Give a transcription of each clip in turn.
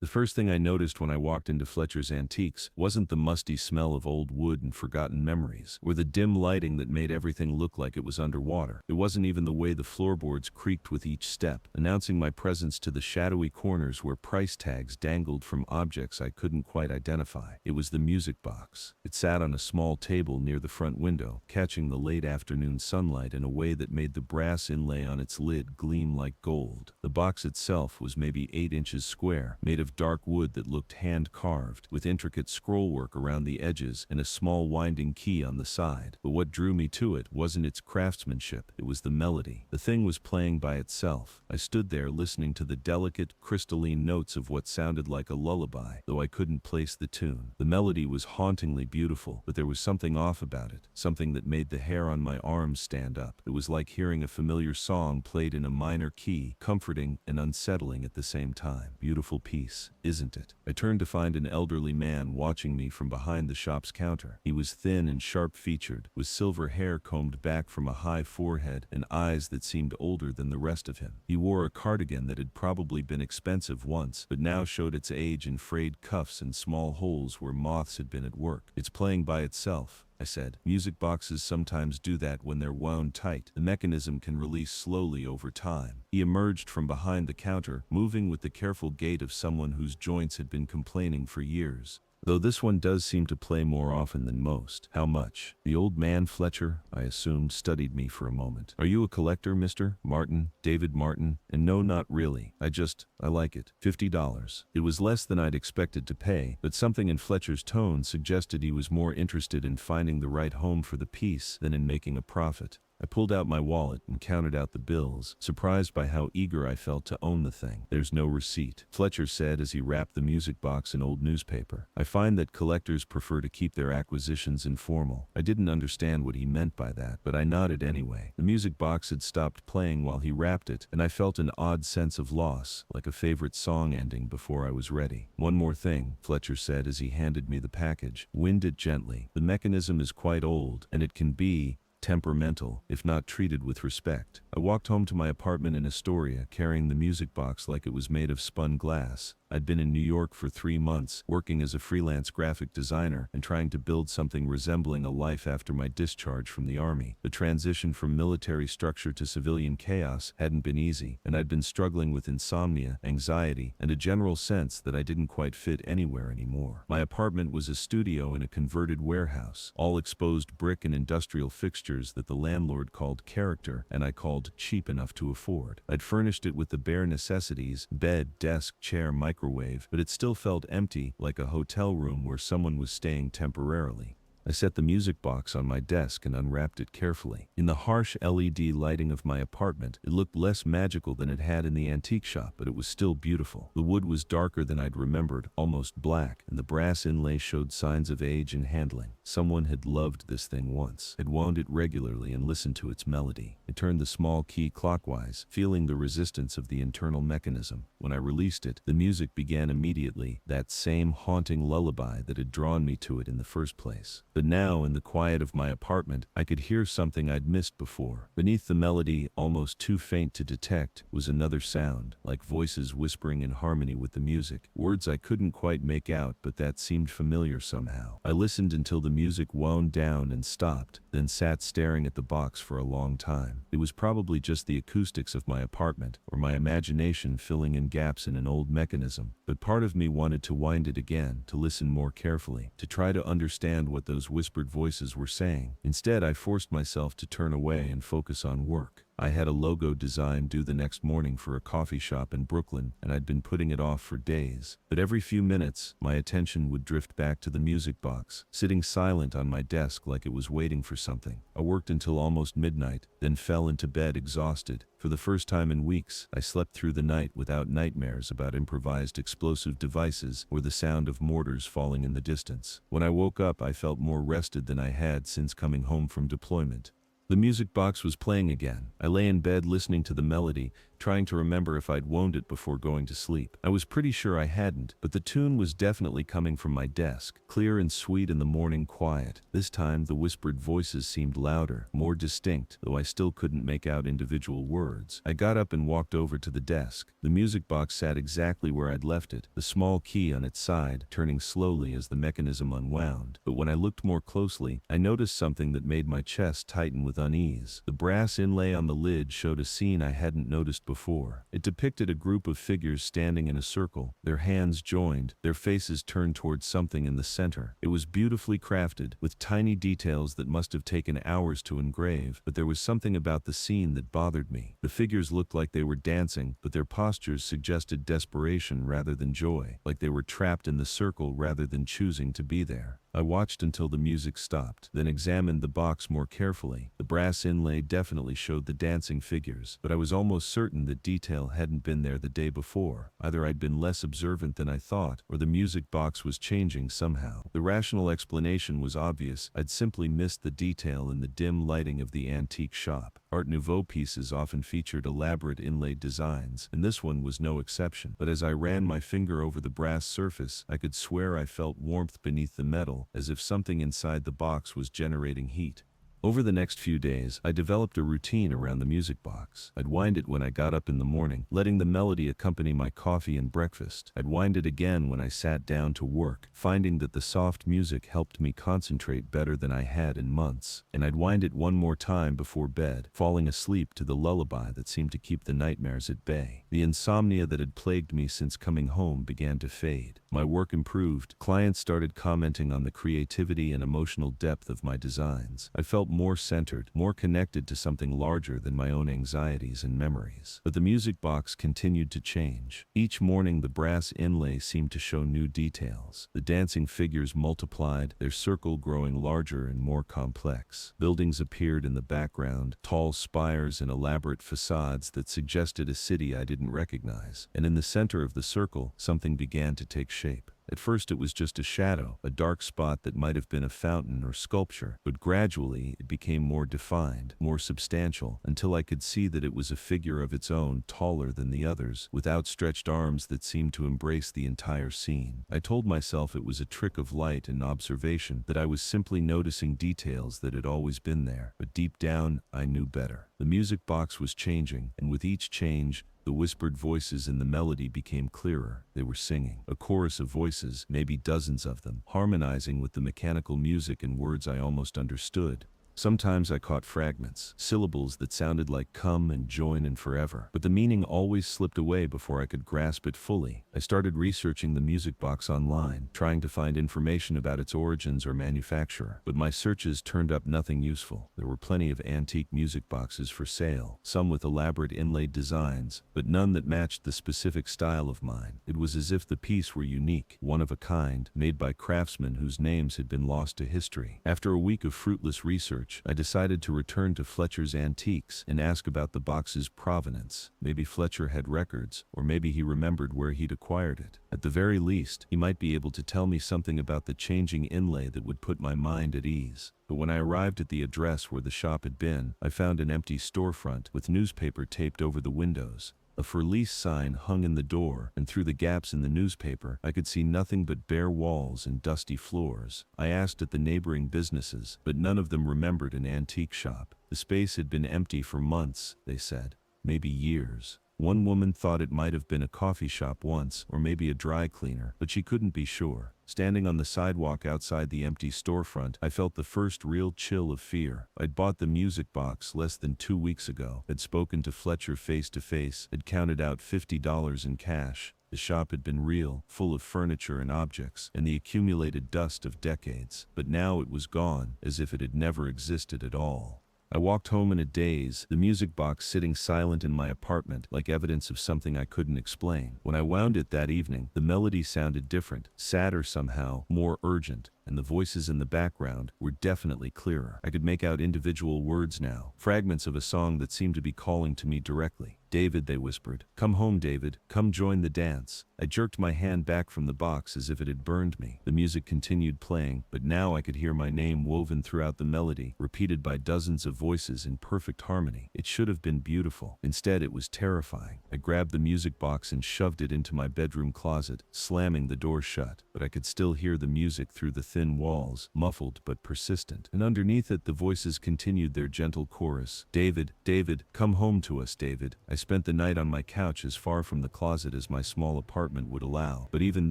The first thing I noticed when I walked into Fletcher's Antiques wasn't the musty smell of old wood and forgotten memories, or the dim lighting that made everything look like it was underwater. It wasn't even the way the floorboards creaked with each step, announcing my presence to the shadowy corners where price tags dangled from objects I couldn't quite identify. It was the music box. It sat on a small table near the front window, catching the late afternoon sunlight in a way that made the brass inlay on its lid gleam like gold. The box itself was maybe 8 inches square, made of dark wood that looked hand-carved, with intricate scrollwork around the edges and a small winding key on the side. But what drew me to it wasn't its craftsmanship, it was the melody. The thing was playing by itself. I stood there listening to the delicate, crystalline notes of what sounded like a lullaby, though I couldn't place the tune. The melody was hauntingly beautiful, but there was something off about it, something that made the hair on my arms stand up. It was like hearing a familiar song played in a minor key, comforting and unsettling at the same time. Beautiful piece, isn't it? I turned to find an elderly man watching me from behind the shop's counter. He was thin and sharp-featured, with silver hair combed back from a high forehead and eyes that seemed older than the rest of him. He wore a cardigan that had probably been expensive once, but now showed its age in frayed cuffs and small holes where moths had been at work. "It's playing by itself," I said. "Music boxes sometimes do that when they're wound tight. The mechanism can release slowly over time." He emerged from behind the counter, moving with the careful gait of someone whose joints had been complaining for years. "Though this one does seem to play more often than most." "How much?" The old man, Fletcher, I assumed, studied me for a moment. "Are you a collector, Mr. Martin? David Martin?" "And no, not really. I like it. $50. It was less than I'd expected to pay, but something in Fletcher's tone suggested he was more interested in finding the right home for the piece than in making a profit. I pulled out my wallet and counted out the bills, surprised by how eager I felt to own the thing. "There's no receipt," Fletcher said as he wrapped the music box in old newspaper. "I find that collectors prefer to keep their acquisitions informal." I didn't understand what he meant by that, but I nodded anyway. The music box had stopped playing while he wrapped it, and I felt an odd sense of loss, like a favorite song ending before I was ready. "One more thing," Fletcher said as he handed me the package. "Wind it gently. The mechanism is quite old, and it can be temperamental, if not treated with respect." I walked home to my apartment in Astoria, carrying the music box like it was made of spun glass. I'd been in New York for 3 months, working as a freelance graphic designer and trying to build something resembling a life after my discharge from the Army. The transition from military structure to civilian chaos hadn't been easy, and I'd been struggling with insomnia, anxiety, and a general sense that I didn't quite fit anywhere anymore. My apartment was a studio in a converted warehouse, all exposed brick and industrial fixtures that the landlord called character and I called cheap enough to afford. I'd furnished it with the bare necessities: bed, desk, chair, microwave, but it still felt empty, like a hotel room where someone was staying temporarily. I set the music box on my desk and unwrapped it carefully. In the harsh LED lighting of my apartment, it looked less magical than it had in the antique shop, but it was still beautiful. The wood was darker than I'd remembered, almost black, and the brass inlay showed signs of age and handling. Someone had loved this thing once, had wound it regularly and listened to its melody. I turned the small key clockwise, feeling the resistance of the internal mechanism. When I released it, the music began immediately, that same haunting lullaby that had drawn me to it in the first place. But now, in the quiet of my apartment, I could hear something I'd missed before. Beneath the melody, almost too faint to detect, was another sound, like voices whispering in harmony with the music. Words I couldn't quite make out, but that seemed familiar somehow. I listened until the music wound down and stopped, then sat staring at the box for a long time. It was probably just the acoustics of my apartment, or my imagination filling in gaps in an old mechanism, but part of me wanted to wind it again, to listen more carefully, to try to understand what those whispered voices were saying. Instead, I forced myself to turn away and focus on work. I had a logo design due the next morning for a coffee shop in Brooklyn, and I'd been putting it off for days. But every few minutes, my attention would drift back to the music box, sitting silent on my desk like it was waiting for something. I worked until almost midnight, then fell into bed exhausted. For the first time in weeks, I slept through the night without nightmares about improvised explosive devices or the sound of mortars falling in the distance. When I woke up, I felt more rested than I had since coming home from deployment. The music box was playing again. I lay in bed listening to the melody, trying to remember if I'd wound it before going to sleep. I was pretty sure I hadn't, but the tune was definitely coming from my desk, clear and sweet in the morning quiet. This time the whispered voices seemed louder, more distinct, though I still couldn't make out individual words. I got up and walked over to the desk. The music box sat exactly where I'd left it, the small key on its side, turning slowly as the mechanism unwound. But when I looked more closely, I noticed something that made my chest tighten with unease. The brass inlay on the lid showed a scene I hadn't noticed before. It depicted a group of figures standing in a circle, their hands joined, their faces turned towards something in the center. It was beautifully crafted, with tiny details that must have taken hours to engrave, but there was something about the scene that bothered me. The figures looked like they were dancing, but their postures suggested desperation rather than joy, like they were trapped in the circle rather than choosing to be there. I watched until the music stopped, then examined the box more carefully. The brass inlay definitely showed the dancing figures, but I was almost certain that detail hadn't been there the day before. Either I'd been less observant than I thought, or the music box was changing somehow. The rational explanation was obvious. I'd simply missed the detail in the dim lighting of the antique shop. Art Nouveau pieces often featured elaborate inlaid designs, and this one was no exception. But as I ran my finger over the brass surface, I could swear I felt warmth beneath the metal, as if something inside the box was generating heat. Over the next few days, I developed a routine around the music box. I'd wind it when I got up in the morning, letting the melody accompany my coffee and breakfast. I'd wind it again when I sat down to work, finding that the soft music helped me concentrate better than I had in months. And I'd wind it one more time before bed, falling asleep to the lullaby that seemed to keep the nightmares at bay. The insomnia that had plagued me since coming home began to fade. My work improved. Clients started commenting on the creativity and emotional depth of my designs. I felt more centered, more connected to something larger than my own anxieties and memories. But the music box continued to change. Each morning the brass inlay seemed to show new details. The dancing figures multiplied, their circle growing larger and more complex. Buildings appeared in the background, tall spires and elaborate facades that suggested a city I didn't recognize. And in the center of the circle, something began to take shape. At first it was just a shadow, a dark spot that might have been a fountain or sculpture, but gradually it became more defined, more substantial, until I could see that it was a figure of its own, taller than the others, with outstretched arms that seemed to embrace the entire scene. I told myself it was a trick of light and observation, that I was simply noticing details that had always been there, but deep down I knew better. The music box was changing, and with each change, the whispered voices in the melody became clearer. They were singing. A chorus of voices, maybe dozens of them, harmonizing with the mechanical music and words I almost understood. Sometimes I caught fragments, syllables that sounded like come and join and forever, but the meaning always slipped away before I could grasp it fully. I started researching the music box online, trying to find information about its origins or manufacturer, but my searches turned up nothing useful. There were plenty of antique music boxes for sale, some with elaborate inlaid designs, but none that matched the specific style of mine. It was as if the piece were unique, one of a kind, made by craftsmen whose names had been lost to history. After a week of fruitless research, I decided to return to Fletcher's Antiques and ask about the box's provenance. Maybe Fletcher had records, or maybe he remembered where he'd acquired it. At the very least, he might be able to tell me something about the changing inlay that would put my mind at ease. But when I arrived at the address where the shop had been, I found an empty storefront with newspaper taped over the windows. A for lease sign hung in the door, and through the gaps in the newspaper, I could see nothing but bare walls and dusty floors. I asked at the neighboring businesses, but none of them remembered an antique shop. The space had been empty for months, they said, maybe years. One woman thought it might have been a coffee shop once, or maybe a dry cleaner, but she couldn't be sure. Standing on the sidewalk outside the empty storefront, I felt the first real chill of fear. I'd bought the music box less than 2 weeks ago, had spoken to Fletcher face to face, had counted out $50 in cash. The shop had been real, full of furniture and objects, and the accumulated dust of decades. But now it was gone, as if it had never existed at all. I walked home in a daze, the music box sitting silent in my apartment, like evidence of something I couldn't explain. When I wound it that evening, the melody sounded different, sadder somehow, more urgent. and the voices in the background were definitely clearer. I could make out individual words now, fragments of a song that seemed to be calling to me directly. "David," they whispered. "Come home, David. Come join the dance." I jerked my hand back from the box as if it had burned me. The music continued playing, but now I could hear my name woven throughout the melody, repeated by dozens of voices in perfect harmony. It should have been beautiful. Instead, it was terrifying. I grabbed the music box and shoved it into my bedroom closet, slamming the door shut. But I could still hear the music through the thin walls, muffled but persistent. And underneath it, the voices continued their gentle chorus. "David, David, come home to us, David." I spent the night on my couch as far from the closet as my small apartment would allow. But even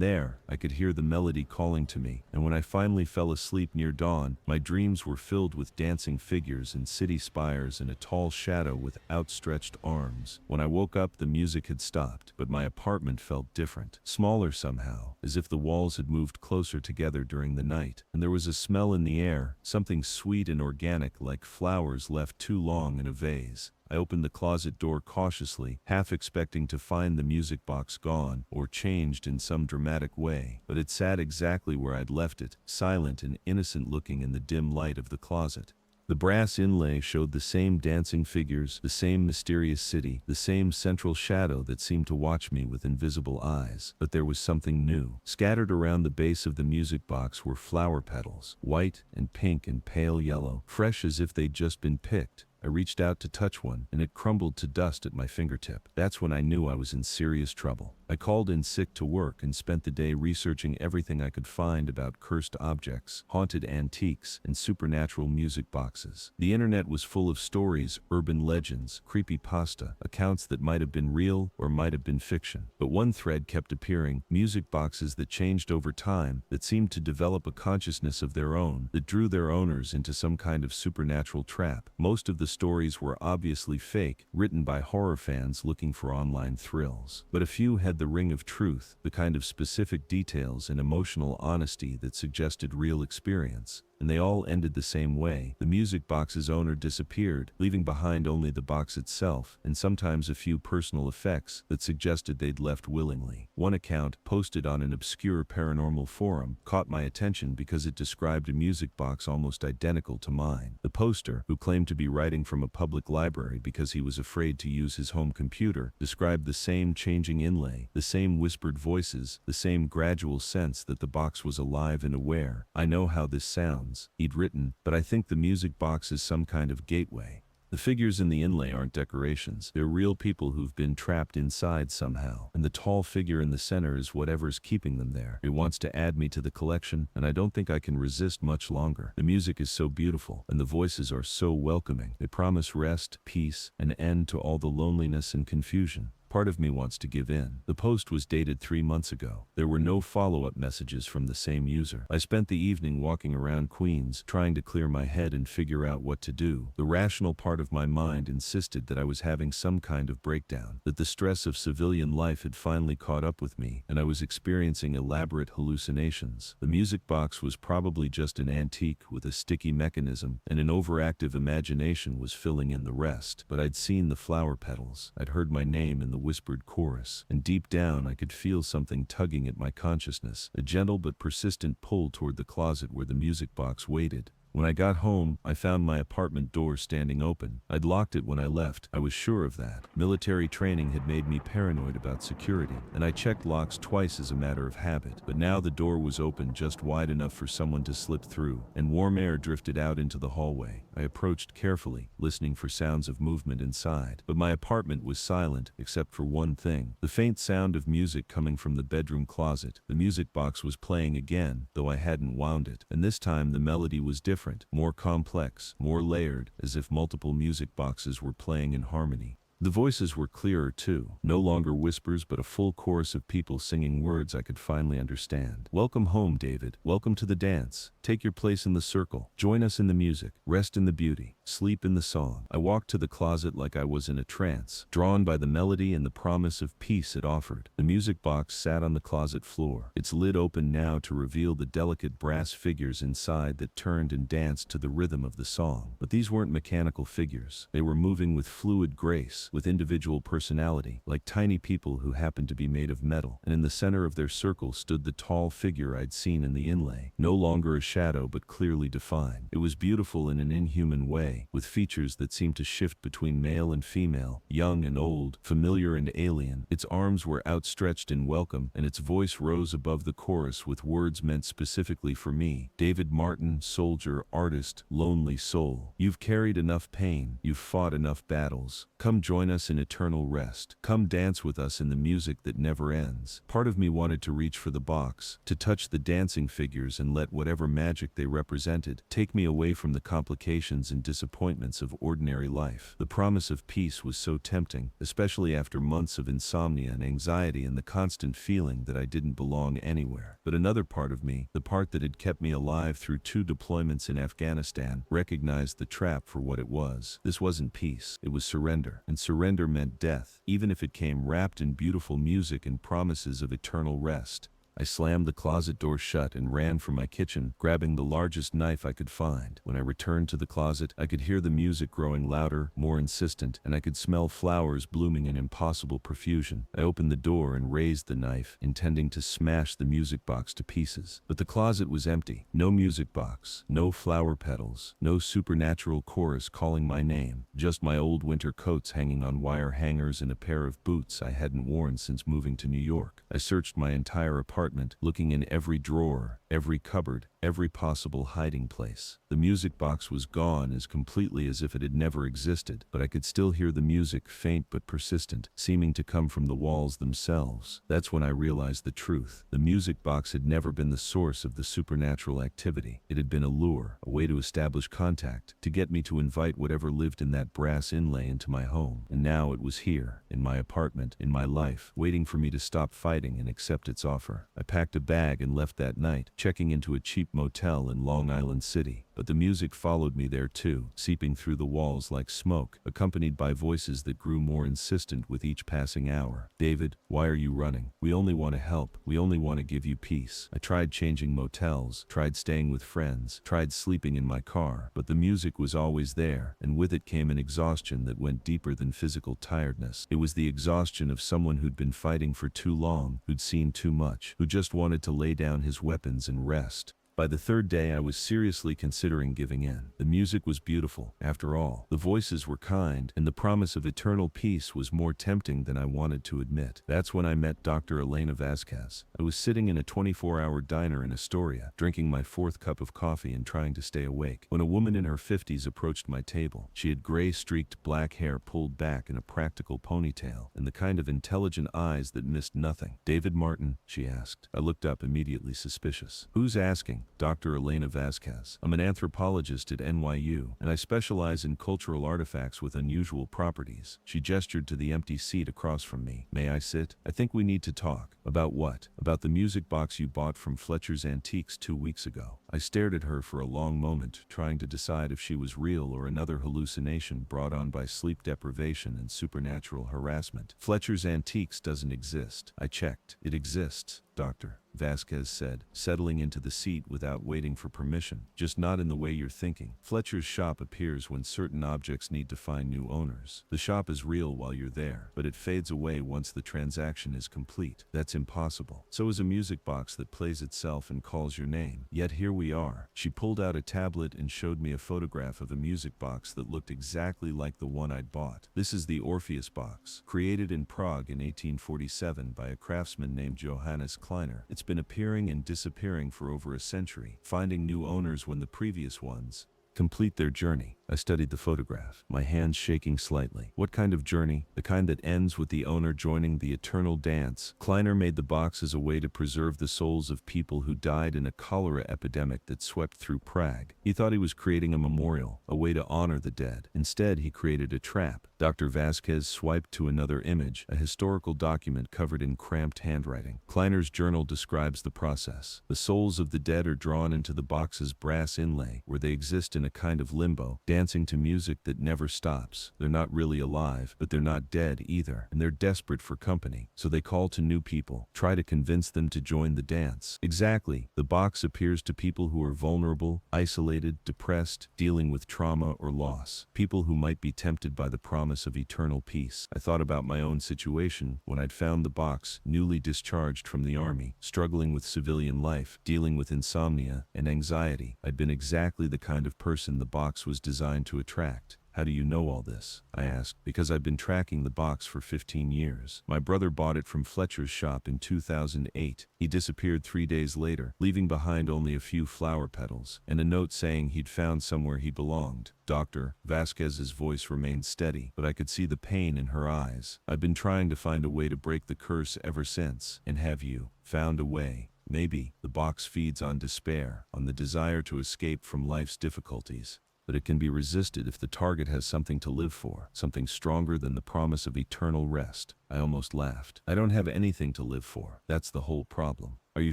there, I could hear the melody calling to me, and when I finally fell asleep near dawn, my dreams were filled with dancing figures and city spires and a tall shadow with outstretched arms. When I woke up, the music had stopped, but my apartment felt different, smaller somehow, as if the walls had moved closer together during the night. And there was a smell in the air, something sweet and organic, like flowers left too long in a vase. I opened the closet door cautiously, half expecting to find the music box gone or changed in some dramatic way, but it sat exactly where I'd left it, silent and innocent looking in the dim light of the closet. The brass inlay showed the same dancing figures, the same mysterious city, the same central shadow that seemed to watch me with invisible eyes. But there was something new. Scattered around the base of the music box were flower petals, white and pink and pale yellow, fresh as if they'd just been picked. I reached out to touch one, and it crumbled to dust at my fingertip. That's when I knew I was in serious trouble. I called in sick to work and spent the day researching everything I could find about cursed objects, haunted antiques, and supernatural music boxes. The internet was full of stories, urban legends, creepypasta, accounts that might have been real or might have been fiction. But one thread kept appearing: music boxes that changed over time, that seemed to develop a consciousness of their own, that drew their owners into some kind of supernatural trap. Most of the stories were obviously fake, written by horror fans looking for online thrills. But a few had the ring of truth, the kind of specific details and emotional honesty that suggested real experience. And they all ended the same way. The music box's owner disappeared, leaving behind only the box itself, and sometimes a few personal effects that suggested they'd left willingly. One account, posted on an obscure paranormal forum, caught my attention because it described a music box almost identical to mine. The poster, who claimed to be writing from a public library because he was afraid to use his home computer, described the same changing inlay, the same whispered voices, the same gradual sense that the box was alive and aware. "I know how this sounds," he'd written, "but I think the music box is some kind of gateway. The figures in the inlay aren't decorations. They're real people who've been trapped inside somehow. And the tall figure in the center is whatever's keeping them there. It wants to add me to the collection, and I don't think I can resist much longer. The music is so beautiful, and the voices are so welcoming. They promise rest, peace, an end to all the loneliness and confusion. Part of me wants to give in." The post was dated 3 months ago. There were no follow-up messages from the same user. I spent the evening walking around Queens, trying to clear my head and figure out what to do. The rational part of my mind insisted that I was having some kind of breakdown, that the stress of civilian life had finally caught up with me, and I was experiencing elaborate hallucinations. The music box was probably just an antique with a sticky mechanism, and an overactive imagination was filling in the rest. But I'd seen the flower petals. I'd heard my name in the whispered chorus, and deep down I could feel something tugging at my consciousness, a gentle but persistent pull toward the closet where the music box waited. When I got home, I found my apartment door standing open. I'd locked it when I left. I was sure of that. Military training had made me paranoid about security, and I checked locks twice as a matter of habit. But now the door was open just wide enough for someone to slip through, and warm air drifted out into the hallway. I approached carefully, listening for sounds of movement inside. But my apartment was silent, except for one thing: the faint sound of music coming from the bedroom closet. The music box was playing again, though I hadn't wound it, and this time the melody was different. More complex, more layered, as if multiple music boxes were playing in harmony. The voices were clearer too, no longer whispers but a full chorus of people singing words I could finally understand. "Welcome home, David. Welcome to the dance. Take your place in the circle. Join us in the music. Rest in the beauty. Sleep in the song." I walked to the closet like I was in a trance, drawn by the melody and the promise of peace it offered. The music box sat on the closet floor, its lid open now to reveal the delicate brass figures inside that turned and danced to the rhythm of the song. But these weren't mechanical figures. They were moving with fluid grace, box, with individual personality, like tiny people who happened to be made of metal, and in the center of their circle stood the tall figure I'd seen in the inlay, no longer a shadow but clearly defined. It was beautiful in an inhuman way, with features that seemed to shift between male and female, young and old, familiar and alien. Its arms were outstretched in welcome, and its voice rose above the chorus with words meant specifically for me. David Martin, soldier, artist, lonely soul. You've carried enough pain, you've fought enough battles. Come join us in eternal rest. Come dance with us in the music that never ends. Part of me wanted to reach for the box, to touch the dancing figures and let whatever magic they represented take me away from the complications and disappointments of ordinary life. The promise of peace was so tempting, especially after months of insomnia and anxiety and the constant feeling that I didn't belong anywhere. But another part of me, the part that had kept me alive through 2 deployments in Afghanistan, recognized the trap for what it was. This wasn't peace, it was surrender. And surrender meant death, even if it came wrapped in beautiful music and promises of eternal rest. I slammed the closet door shut and ran for my kitchen, grabbing the largest knife I could find. When I returned to the closet, I could hear the music growing louder, more insistent, and I could smell flowers blooming in impossible profusion. I opened the door and raised the knife, intending to smash the music box to pieces. But the closet was empty. No music box, no flower petals, no supernatural chorus calling my name, just my old winter coats hanging on wire hangers and a pair of boots I hadn't worn since moving to New York. I searched my entire apartment, looking in every drawer, every cupboard, every possible hiding place. The music box was gone as completely as if it had never existed, but I could still hear the music, faint but persistent, seeming to come from the walls themselves. That's when I realized the truth. The music box had never been the source of the supernatural activity. It had been a lure, a way to establish contact, to get me to invite whatever lived in that brass inlay into my home. And now it was here, in my apartment, in my life, waiting for me to stop fighting and accept its offer. I packed a bag and left that night, checking into a cheap motel in Long Island City. But the music followed me there too, seeping through the walls like smoke, accompanied by voices that grew more insistent with each passing hour. David, why are you running? We only want to help. We only want to give you peace. I tried changing motels, tried staying with friends, tried sleeping in my car, but the music was always there, and with it came an exhaustion that went deeper than physical tiredness. It was the exhaustion of someone who'd been fighting for too long, who'd seen too much, who just wanted to lay down his weapons and rest. By the 3rd day, I was seriously considering giving in. The music was beautiful, after all. The voices were kind, and the promise of eternal peace was more tempting than I wanted to admit. That's when I met Dr. Elena Vasquez. I was sitting in a 24-hour diner in Astoria, drinking my 4th cup of coffee and trying to stay awake, when a woman in her 50s approached my table. She had gray-streaked black hair pulled back in a practical ponytail, and the kind of intelligent eyes that missed nothing. "David Martin?" she asked. I looked up, immediately suspicious. "Who's asking?" "Dr. Elena Vasquez. I'm an anthropologist at NYU, and I specialize in cultural artifacts with unusual properties." She gestured to the empty seat across from me. "May I sit? I think we need to talk." "About what?" "About the music box you bought from Fletcher's Antiques 2 weeks ago." I stared at her for a long moment, trying to decide if she was real or another hallucination brought on by sleep deprivation and supernatural harassment. "Fletcher's Antiques doesn't exist." I checked. "It exists, Doctor," Vasquez said, settling into the seat without waiting for permission. "Just not in the way you're thinking. Fletcher's shop appears when certain objects need to find new owners. The shop is real while you're there, but it fades away once the transaction is complete. That's impossible. So is a music box that plays itself and calls your name. Yet here we are." She pulled out a tablet and showed me a photograph of a music box that looked exactly like the one I'd bought. "This is the Orpheus box, created in Prague in 1847 by a craftsman named Johannes Kleiner. It's been appearing and disappearing for over a century, finding new owners when the previous ones complete their journey." I studied the photograph, my hands shaking slightly. "What kind of journey?" "The kind that ends with the owner joining the eternal dance. Kleiner made the box as a way to preserve the souls of people who died in a cholera epidemic that swept through Prague. He thought he was creating a memorial, a way to honor the dead. Instead, he created a trap." Dr. Vasquez swiped to another image, a historical document covered in cramped handwriting. Kleiner's journal describes the process. "The souls of the dead are drawn into the box's brass inlay, where they exist in a kind of limbo, dancing to music that never stops. They're not really alive, but they're not dead either, and they're desperate for company, so they call to new people, try to convince them to join the dance." Exactly. The box appears to people who are vulnerable, isolated, depressed, dealing with trauma or loss. People who might be tempted by the promise promise of eternal peace. I thought about my own situation when I'd found the box, newly discharged from the army, struggling with civilian life, dealing with insomnia and anxiety. I'd been exactly the kind of person the box was designed to attract. How do you know all this? I asked. Because I've been tracking the box for 15 years. My brother bought it from Fletcher's shop in 2008. He disappeared 3 days later, leaving behind only a few flower petals and a note saying he'd found somewhere he belonged. Dr. Vasquez's voice remained steady, but I could see the pain in her eyes. I've been trying to find a way to break the curse ever since. And have you found a way? Maybe. The box feeds on despair, on the desire to escape from life's difficulties. But it can be resisted if the target has something to live for, something stronger than the promise of eternal rest. I almost laughed. I don't have anything to live for. That's the whole problem. Are you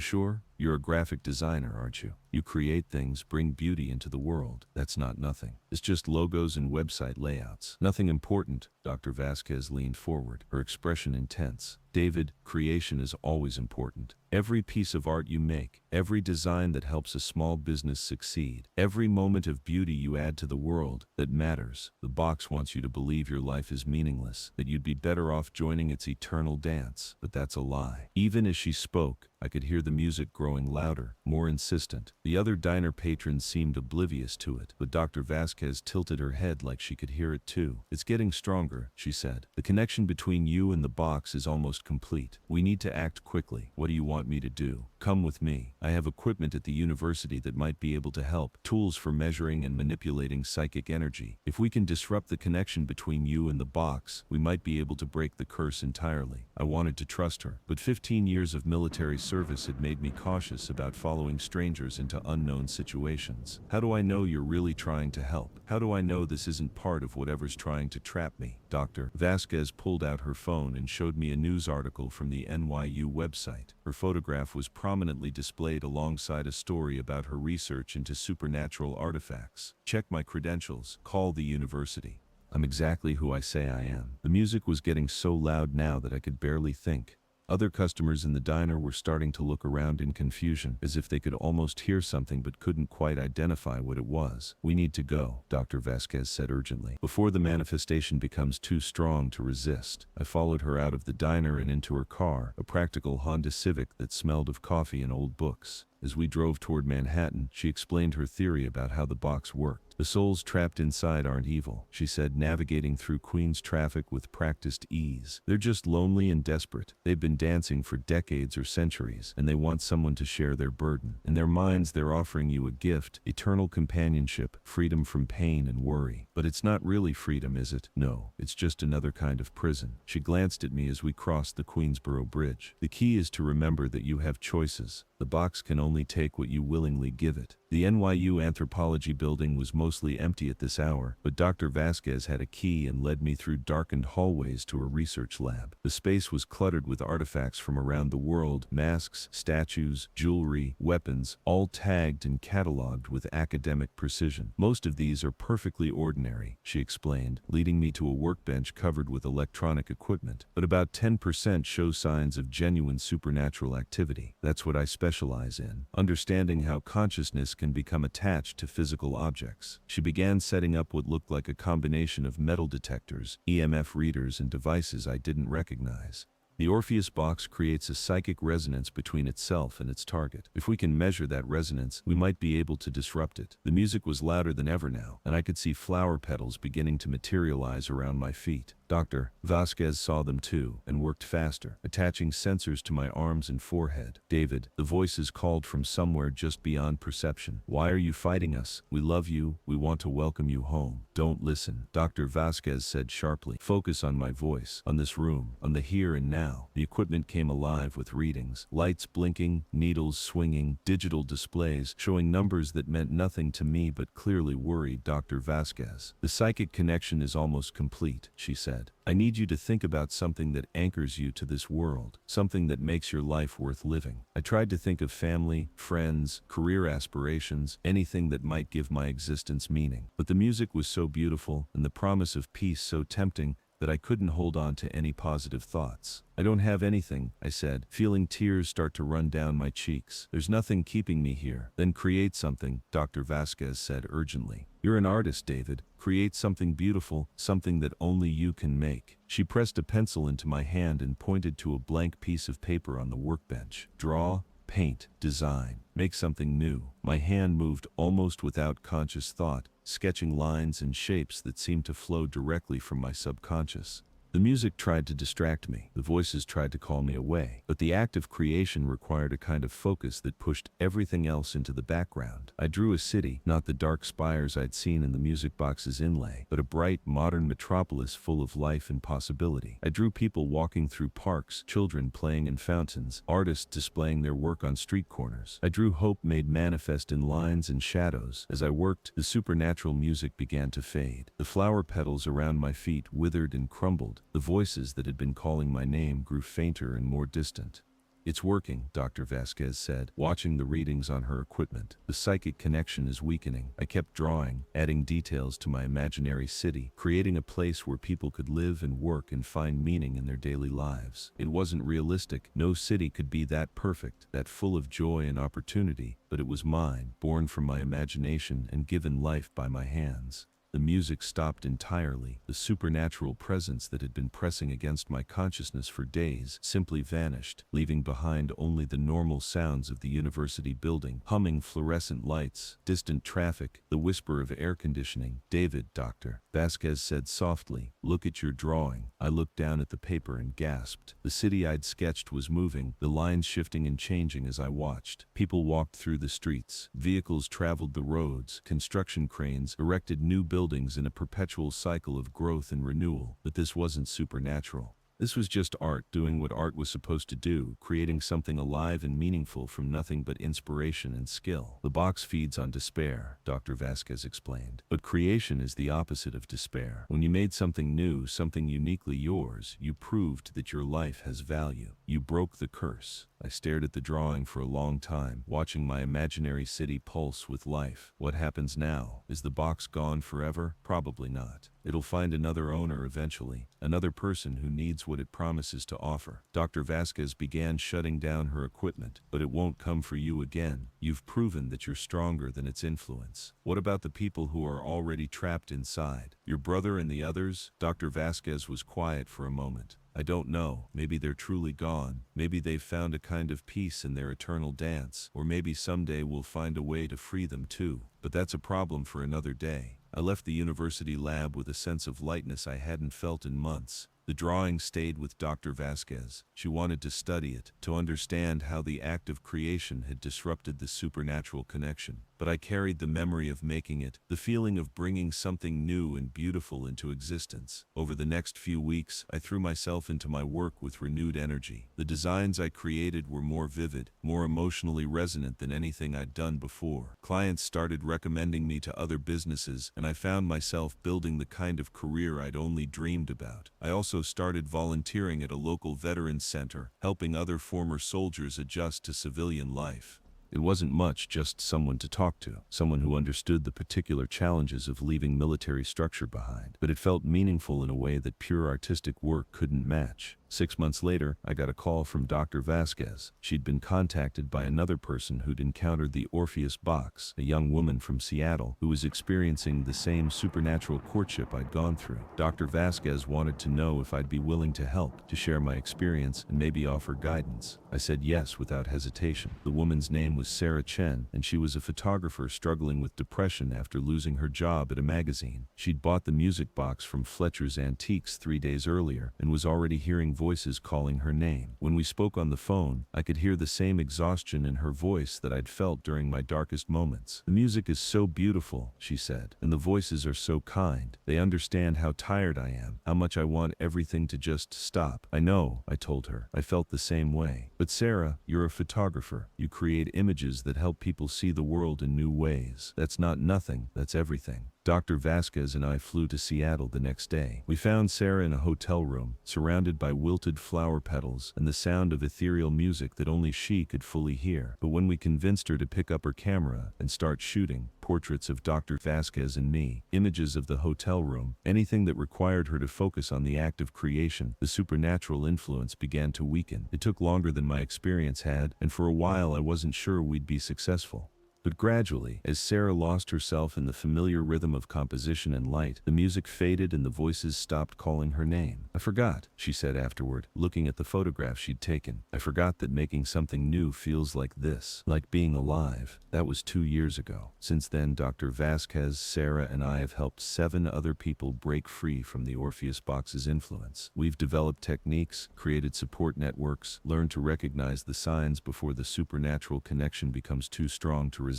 sure? You're a graphic designer, aren't you? You create things, bring beauty into the world. That's not nothing. It's just logos and website layouts. Nothing important. Dr. Vasquez leaned forward, her expression intense. David, creation is always important. Every piece of art you make, every design that helps a small business succeed, every moment of beauty you add to the world, that matters. The box wants you to believe your life is meaningless, that you'd be better off joining its eternal dance. But that's a lie. Even as she spoke, I could hear the music growing louder, more insistent. The other diner patrons seemed oblivious to it, but Dr. Vasquez tilted her head like she could hear it too. It's getting stronger, she said. The connection between you and the box is almost complete. We need to act quickly. What do you want me to do? Come with me. I have equipment at the university that might be able to help. Tools for measuring and manipulating psychic energy. If we can disrupt the connection between you and the box, we might be able to break the curse entirely. I wanted to trust her, but 15 years of military service had made me cautious about following strangers into unknown situations. How do I know you're really trying to help? How do I know this isn't part of whatever's trying to trap me? Dr. Vasquez pulled out her phone and showed me a news article from the NYU website. Her photograph was prominently displayed alongside a story about her research into supernatural artifacts. Check my credentials. Call the university. I'm exactly who I say I am. The music was getting so loud now that I could barely think. Other customers in the diner were starting to look around in confusion, as if they could almost hear something but couldn't quite identify what it was. We need to go, Dr. Vasquez said urgently, before the manifestation becomes too strong to resist. I followed her out of the diner and into her car, a practical Honda Civic that smelled of coffee and old books. As we drove toward Manhattan, she explained her theory about how the box worked. The souls trapped inside aren't evil, she said, navigating through Queens traffic with practiced ease. They're just lonely and desperate. They've been dancing for decades or centuries, and they want someone to share their burden. In their minds, they're offering you a gift, eternal companionship, freedom from pain and worry. But it's not really freedom, is it? No, it's just another kind of prison. She glanced at me as we crossed the Queensboro Bridge. The key is to remember that you have choices. The box can only take what you willingly give it. The NYU Anthropology building was mostly empty at this hour, but Dr. Vasquez had a key and led me through darkened hallways to a research lab. The space was cluttered with artifacts from around the world, masks, statues, jewelry, weapons, all tagged and cataloged with academic precision. Most of these are perfectly ordinary, she explained, leading me to a workbench covered with electronic equipment, but about 10% show signs of genuine supernatural activity. That's what I specialize in, understanding how consciousness can become attached to physical objects. She began setting up what looked like a combination of metal detectors, EMF readers, and devices I didn't recognize. The Orpheus box creates a psychic resonance between itself and its target. If we can measure that resonance, we might be able to disrupt it. The music was louder than ever now, and I could see flower petals beginning to materialize around my feet. Dr. Vasquez saw them too, and worked faster, attaching sensors to my arms and forehead. David, the voices called from somewhere just beyond perception. Why are you fighting us? We love you. We want to welcome you home. Don't listen, Dr. Vasquez said sharply. Focus on my voice, on this room, on the here and now. The equipment came alive with readings, lights blinking, needles swinging, digital displays showing numbers that meant nothing to me but clearly worried Dr. Vasquez. The psychic connection is almost complete, she said. I need you to think about something that anchors you to this world, something that makes your life worth living. I tried to think of family, friends, career aspirations, anything that might give my existence meaning. But the music was so beautiful, and the promise of peace so tempting, that I couldn't hold on to any positive thoughts. I don't have anything, I said, feeling tears start to run down my cheeks. There's nothing keeping me here. Then create something, Dr. Vasquez said urgently. You're an artist, David. Create something beautiful, something that only you can make. She pressed a pencil into my hand and pointed to a blank piece of paper on the workbench. Draw, paint, design, make something new. My hand moved almost without conscious thought, sketching lines and shapes that seemed to flow directly from my subconscious. The music tried to distract me, the voices tried to call me away, but the act of creation required a kind of focus that pushed everything else into the background. I drew a city, not the dark spires I'd seen in the music box's inlay, but a bright, modern metropolis full of life and possibility. I drew people walking through parks, children playing in fountains, artists displaying their work on street corners. I drew hope made manifest in lines and shadows. As I worked, the supernatural music began to fade. The flower petals around my feet withered and crumbled. The voices that had been calling my name grew fainter and more distant. It's working, Dr. Vasquez said, watching the readings on her equipment. The psychic connection is weakening. I kept drawing, adding details to my imaginary city, creating a place where people could live and work and find meaning in their daily lives. It wasn't realistic. No city could be that perfect, that full of joy and opportunity, but it was mine, born from my imagination and given life by my hands. The music stopped entirely. The supernatural presence that had been pressing against my consciousness for days simply vanished, leaving behind only the normal sounds of the university building, humming fluorescent lights, distant traffic, the whisper of air conditioning. David, Dr. Vasquez said softly, look at your drawing. I looked down at the paper and gasped. The city I'd sketched was moving, the lines shifting and changing as I watched. People walked through the streets, vehicles traveled the roads, construction cranes erected new buildings in a perpetual cycle of growth and renewal. But this wasn't supernatural. This was just art doing what art was supposed to do, creating something alive and meaningful from nothing but inspiration and skill. The box feeds on despair, Dr. Vasquez explained. But creation is the opposite of despair. When you made something new, something uniquely yours, you proved that your life has value. You broke the curse. I stared at the drawing for a long time, watching my imaginary city pulse with life. What happens now? Is the box gone forever? Probably not. It'll find another owner eventually, another person who needs what it promises to offer. Dr. Vasquez began shutting down her equipment, but it won't come for you again. You've proven that you're stronger than its influence. What about the people who are already trapped inside? Your brother and the others? Dr. Vasquez was quiet for a moment. I don't know. Maybe they're truly gone. Maybe they've found a kind of peace in their eternal dance. Or maybe someday we'll find a way to free them too. But that's a problem for another day. I left the university lab with a sense of lightness I hadn't felt in months. The drawing stayed with Dr. Vasquez. She wanted to study it, to understand how the act of creation had disrupted the supernatural connection. But I carried the memory of making it, the feeling of bringing something new and beautiful into existence. Over the next few weeks, I threw myself into my work with renewed energy. The designs I created were more vivid, more emotionally resonant than anything I'd done before. Clients started recommending me to other businesses, and I found myself building the kind of career I'd only dreamed about. I also started volunteering at a local veterans center, helping other former soldiers adjust to civilian life. It wasn't much, just someone to talk to, someone who understood the particular challenges of leaving military structure behind. But it felt meaningful in a way that pure artistic work couldn't match. 6 months later, I got a call from Dr. Vasquez. She'd been contacted by another person who'd encountered the Orpheus box, a young woman from Seattle who was experiencing the same supernatural courtship I'd gone through. Dr. Vasquez wanted to know if I'd be willing to help, to share my experience and maybe offer guidance. I said yes without hesitation. The woman's name was Sarah Chen, and she was a photographer struggling with depression after losing her job at a magazine. She'd bought the music box from Fletcher's Antiques 3 days earlier and was already hearing voices calling her name. When we spoke on the phone, I could hear the same exhaustion in her voice that I'd felt during my darkest moments. The music is so beautiful, she said, and the voices are so kind. They understand how tired I am, how much I want everything to just stop. I know, I told her. I felt the same way. But Sarah, you're a photographer. You create images that help people see the world in new ways. That's not nothing, that's everything. Dr. Vasquez and I flew to Seattle the next day. We found Sarah in a hotel room, surrounded by wilted flower petals and the sound of ethereal music that only she could fully hear. But when we convinced her to pick up her camera and start shooting portraits of Dr. Vasquez and me, images of the hotel room, anything that required her to focus on the act of creation, the supernatural influence began to weaken. It took longer than my experience had, and for a while I wasn't sure we'd be successful. But gradually, as Sarah lost herself in the familiar rhythm of composition and light, the music faded and the voices stopped calling her name. "I forgot," she said afterward, looking at the photograph she'd taken. "I forgot that making something new feels like this, like being alive." That was 2 years ago. Since then, Dr. Vasquez, Sarah, and I have helped 7 other people break free from the Orpheus Box's influence. We've developed techniques, created support networks, learned to recognize the signs before the supernatural connection becomes too strong to resist.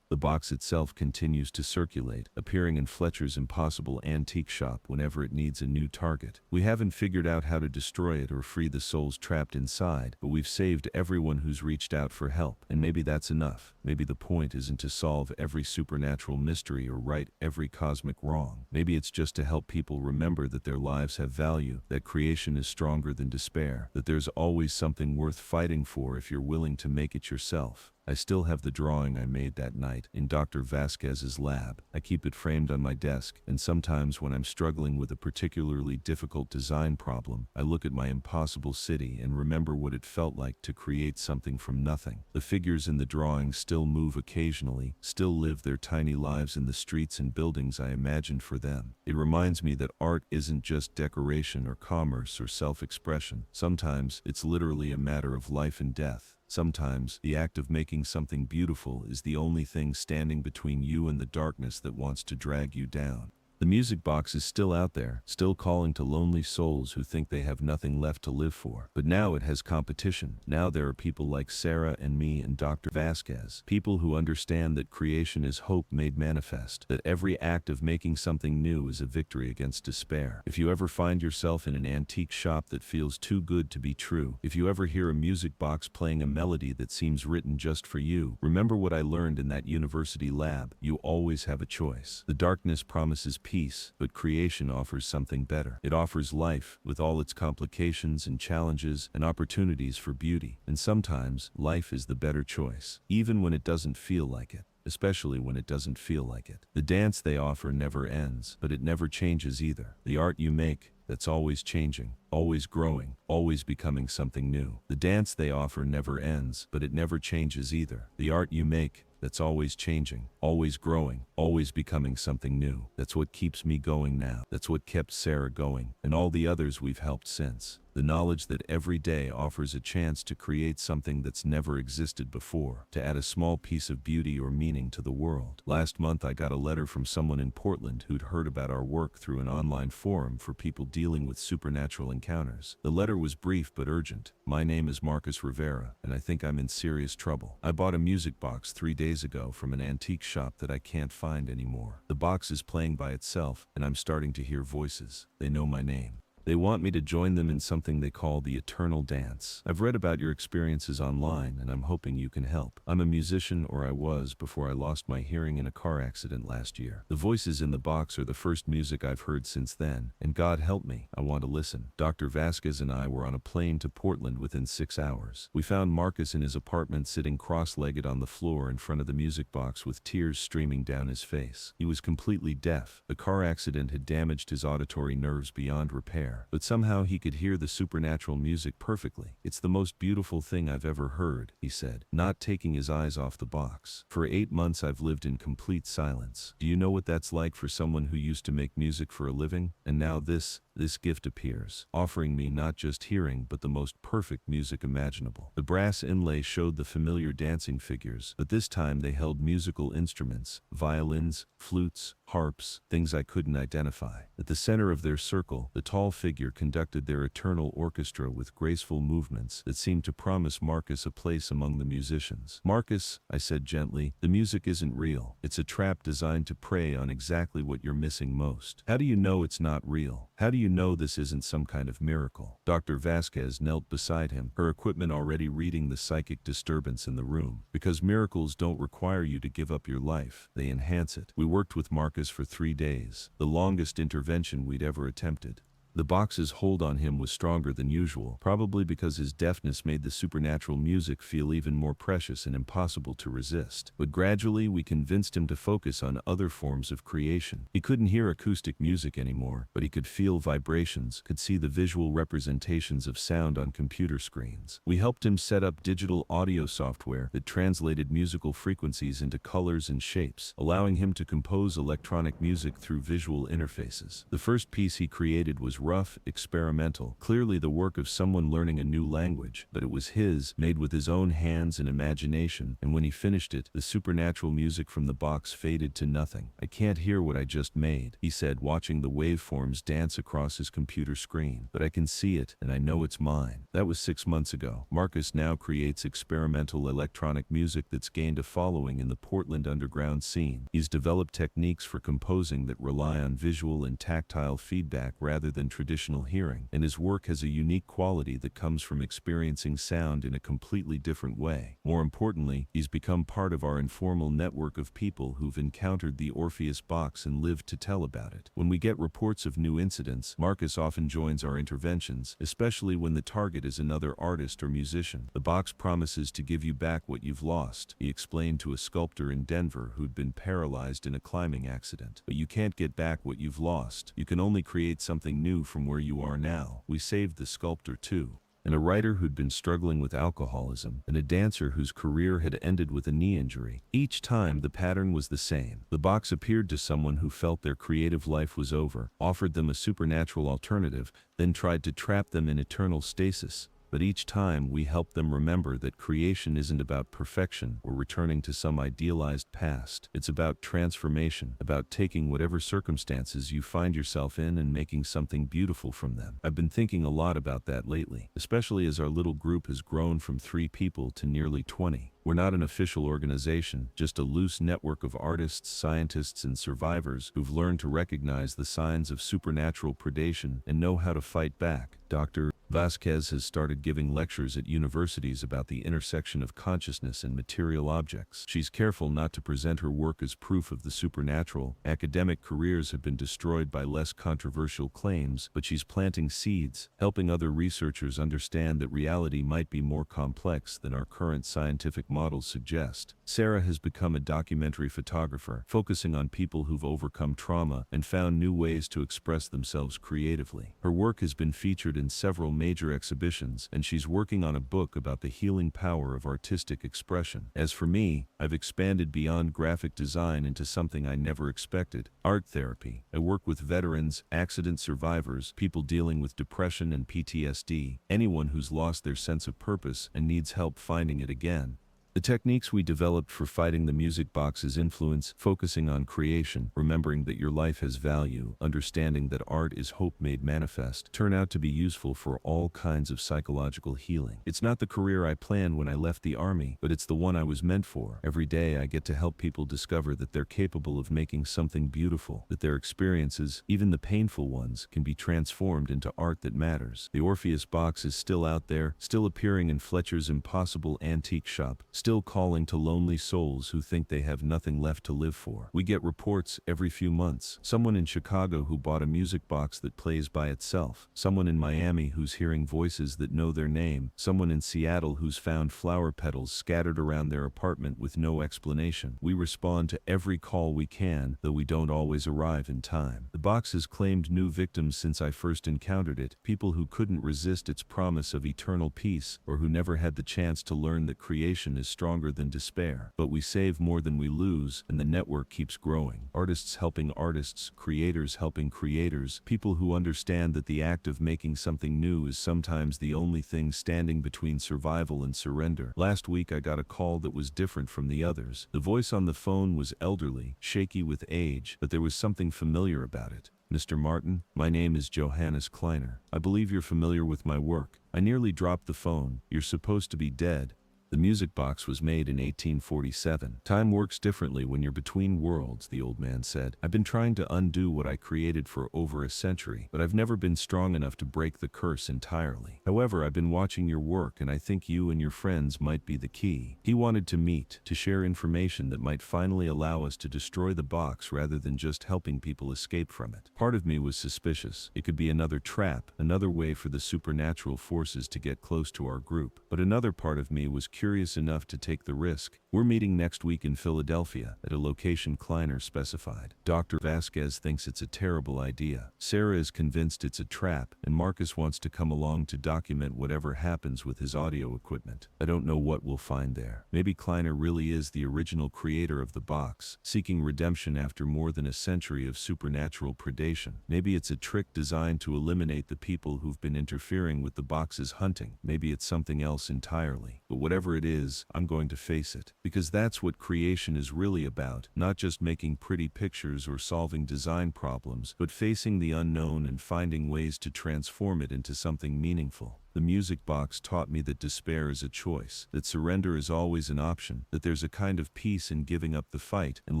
The box itself continues to circulate, appearing in Fletcher's impossible antique shop whenever it needs a new target. We haven't figured out how to destroy it or free the souls trapped inside, but we've saved everyone who's reached out for help, and maybe that's enough. Maybe the point isn't to solve every supernatural mystery or right every cosmic wrong. Maybe it's just to help people remember that their lives have value, that creation is stronger than despair, that there's always something worth fighting for if you're willing to make it yourself. I still have the drawing I made that night in Dr. Vasquez's lab. I keep it framed on my desk, and sometimes when I'm struggling with a particularly difficult design problem, I look at my impossible city and remember what it felt like to create something from nothing. The figures in the drawing still move occasionally, still live their tiny lives in the streets and buildings I imagined for them. It reminds me that art isn't just decoration or commerce or self-expression. Sometimes it's literally a matter of life and death. Sometimes, the act of making something beautiful is the only thing standing between you and the darkness that wants to drag you down. The music box is still out there, still calling to lonely souls who think they have nothing left to live for. But now it has competition. Now there are people like Sarah and me and Dr. Vasquez. People who understand that creation is hope made manifest, that every act of making something new is a victory against despair. If you ever find yourself in an antique shop that feels too good to be true, if you ever hear a music box playing a melody that seems written just for you, remember what I learned in that university lab. You always have a choice. The darkness promises peace, but creation offers something better. It offers life, with all its complications and challenges and opportunities for beauty. And sometimes, life is the better choice, even when it doesn't feel like it. Especially when it doesn't feel like it. The dance they offer never ends, but it never changes either. The art you make, that's always changing, always growing, always becoming something new. The dance they offer never ends, but it never changes either. The art you make, that's always changing, always growing, always becoming something new. That's what keeps me going now. That's what kept Sarah going, and all the others we've helped since. The knowledge that every day offers a chance to create something that's never existed before, to add a small piece of beauty or meaning to the world. Last month I got a letter from someone in Portland who'd heard about our work through an online forum for people dealing with supernatural encounters. The letter was brief but urgent. "My name is Marcus Rivera, and I think I'm in serious trouble. I bought a music box 3 days ago from an antique shop that I can't find anymore. The box is playing by itself, and I'm starting to hear voices. They know my name. They want me to join them in something they call the eternal dance. I've read about your experiences online, and I'm hoping you can help. I'm a musician, or I was, before I lost my hearing in a car accident last year. The voices in the box are the first music I've heard since then, and God help me, I want to listen." Dr. Vasquez and I were on a plane to Portland within 6 hours. We found Marcus in his apartment sitting cross-legged on the floor in front of the music box with tears streaming down his face. He was completely deaf. The car accident had damaged his auditory nerves beyond repair. But somehow he could hear the supernatural music perfectly. "It's the most beautiful thing I've ever heard," he said, not taking his eyes off the box. "For 8 months I've lived in complete silence. Do you know what that's like for someone who used to make music for a living? And now this gift appears, offering me not just hearing but the most perfect music imaginable." The brass inlay showed the familiar dancing figures, but this time they held musical instruments, violins, flutes, harps, things I couldn't identify. At the center of their circle, the tall figure conducted their eternal orchestra with graceful movements that seemed to promise Marcus a place among the musicians. "Marcus," I said gently, "the music isn't real. It's a trap designed to prey on exactly what you're missing most. How do you know it's not real? How do you know this isn't some kind of miracle? Dr. Vasquez knelt beside him, her equipment already reading the psychic disturbance in the room. Because miracles don't require you to give up your life, they enhance it. We worked with Marcus for 3 days, the longest intervention we'd ever attempted. The box's hold on him was stronger than usual, probably because his deafness made the supernatural music feel even more precious and impossible to resist. But gradually we convinced him to focus on other forms of creation. He couldn't hear acoustic music anymore, but he could feel vibrations, could see the visual representations of sound on computer screens. We helped him set up digital audio software that translated musical frequencies into colors and shapes, allowing him to compose electronic music through visual interfaces. The first piece he created was rough, experimental, clearly the work of someone learning a new language, but it was his, made with his own hands and imagination, and when he finished it, the supernatural music from the box faded to nothing. "I can't hear what I just made," he said, watching the waveforms dance across his computer screen, "but I can see it, and I know it's mine." That was 6 months ago. Marcus now creates experimental electronic music that's gained a following in the Portland underground scene. He's developed techniques for composing that rely on visual and tactile feedback rather than traditional hearing, and his work has a unique quality that comes from experiencing sound in a completely different way. More importantly, he's become part of our informal network of people who've encountered the Orpheus box and lived to tell about it. When we get reports of new incidents, Marcus often joins our interventions, especially when the target is another artist or musician. "The box promises to give you back what you've lost," he explained to a sculptor in Denver who'd been paralyzed in a climbing accident. "But you can't get back what you've lost. You can only create something new from where you are now." We saved the sculptor too. And a writer who'd been struggling with alcoholism, and a dancer whose career had ended with a knee injury. Each time the pattern was the same. The box appeared to someone who felt their creative life was over, offered them a supernatural alternative, then tried to trap them in eternal stasis. But each time we help them remember that creation isn't about perfection or returning to some idealized past. It's about transformation, about taking whatever circumstances you find yourself in and making something beautiful from them. I've been thinking a lot about that lately, especially as our little group has grown from 3 people to nearly 20. We're not an official organization, just a loose network of artists, scientists, and survivors who've learned to recognize the signs of supernatural predation and know how to fight back. Dr. Vasquez has started giving lectures at universities about the intersection of consciousness and material objects. She's careful not to present her work as proof of the supernatural. Academic careers have been destroyed by less controversial claims, but she's planting seeds, helping other researchers understand that reality might be more complex than our current scientific models suggest. Sarah has become a documentary photographer, focusing on people who've overcome trauma and found new ways to express themselves creatively. Her work has been featured in several major exhibitions, and she's working on a book about the healing power of artistic expression. As for me, I've expanded beyond graphic design into something I never expected: art therapy. I work with veterans, accident survivors, people dealing with depression and PTSD, anyone who's lost their sense of purpose and needs help finding it again. The techniques we developed for fighting the music box's influence, focusing on creation, remembering that your life has value, understanding that art is hope made manifest, turn out to be useful for all kinds of psychological healing. It's not the career I planned when I left the army, but it's the one I was meant for. Every day I get to help people discover that they're capable of making something beautiful, that their experiences, even the painful ones, can be transformed into art that matters. The Orpheus box is still out there, still appearing in Fletcher's impossible antique shop, still calling to lonely souls who think they have nothing left to live for. We get reports every few months. Someone in Chicago who bought a music box that plays by itself. Someone in Miami who's hearing voices that know their name. Someone in Seattle who's found flower petals scattered around their apartment with no explanation. We respond to every call we can, though we don't always arrive in time. The box has claimed new victims since I first encountered it, people who couldn't resist its promise of eternal peace, or who never had the chance to learn that creation is stronger than despair. But we save more than we lose, and the network keeps growing. Artists helping artists, creators helping creators, people who understand that the act of making something new is sometimes the only thing standing between survival and surrender. Last week I got a call that was different from the others. The voice on the phone was elderly, shaky with age, but there was something familiar about it. "Mr. Martin, my name is Johannes Kleiner. I believe you're familiar with my work." I nearly dropped the phone. "You're supposed to be dead." The music box was made in 1847. Time works differently when you're between worlds, the old man said. I've been trying to undo what I created for over a century, but I've never been strong enough to break the curse entirely. However, I've been watching your work and I think you and your friends might be the key. He wanted to meet, to share information that might finally allow us to destroy the box rather than just helping people escape from it. Part of me was suspicious. It could be another trap, another way for the supernatural forces to get close to our group. But another part of me was curious enough to take the risk. We're meeting next week in Philadelphia, at a location Kleiner specified. Dr. Vasquez thinks it's a terrible idea. Sarah is convinced it's a trap, and Marcus wants to come along to document whatever happens with his audio equipment. I don't know what we'll find there. Maybe Kleiner really is the original creator of the box, seeking redemption after more than a century of supernatural predation. Maybe it's a trick designed to eliminate the people who've been interfering with the box's hunting. Maybe it's something else entirely. But whatever it is, I'm going to face it. Because that's what creation is really about, not just making pretty pictures or solving design problems, but facing the unknown and finding ways to transform it into something meaningful. The music box taught me that despair is a choice, that surrender is always an option, that there's a kind of peace in giving up the fight and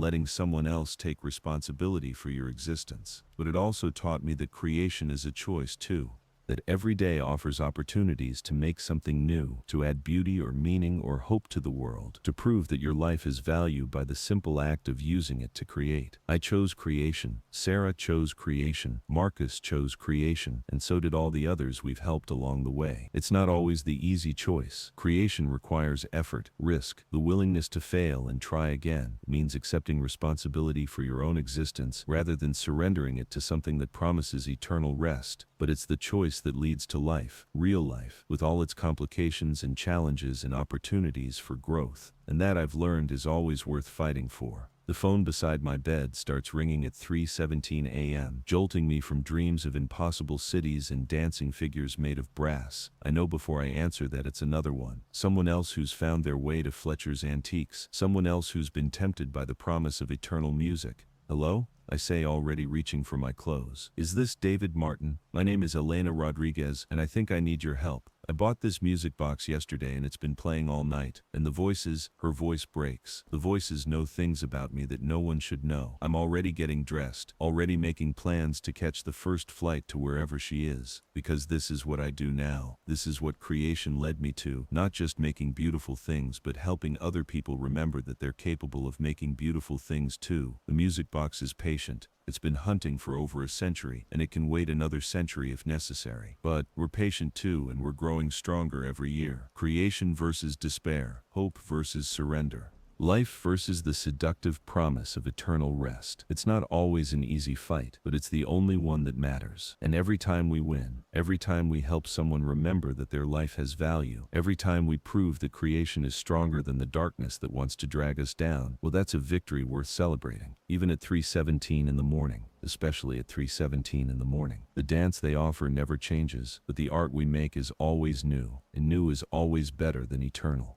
letting someone else take responsibility for your existence. But it also taught me that creation is a choice too. That every day offers opportunities to make something new, to add beauty or meaning or hope to the world, to prove that your life is valued by the simple act of using it to create. I chose creation, Sarah chose creation, Marcus chose creation, and so did all the others we've helped along the way. It's not always the easy choice. Creation requires effort, risk, the willingness to fail and try again. It means accepting responsibility for your own existence rather than surrendering it to something that promises eternal rest. But it's the choice that leads to life, real life, with all its complications and challenges and opportunities for growth. And that, I've learned, is always worth fighting for. The phone beside my bed starts ringing at 3:17 a.m., jolting me from dreams of impossible cities and dancing figures made of brass. I know before I answer that it's another one. Someone else who's found their way to Fletcher's Antiques. Someone else who's been tempted by the promise of eternal music. Hello? I say, already reaching for my clothes. Is this David Martin? My name is Elena Rodriguez, and I think I need your help. I bought this music box yesterday and it's been playing all night. And the voices, her voice breaks. The voices know things about me that no one should know. I'm already getting dressed, already making plans to catch the first flight to wherever she is. Because this is what I do now. This is what creation led me to. Not just making beautiful things, but helping other people remember that they're capable of making beautiful things too. The music box is patient. It's been hunting for over a century, and it can wait another century if necessary. But we're patient too, and we're growing stronger every year. Creation versus despair. Hope versus surrender. Life versus the seductive promise of eternal rest. It's not always an easy fight, but it's the only one that matters. And every time we win, every time we help someone remember that their life has value, every time we prove that creation is stronger than the darkness that wants to drag us down, well, that's a victory worth celebrating. Even at 3:17 in the morning. Especially at 3:17 in the morning. The dance they offer never changes, but the art we make is always new, and new is always better than eternal.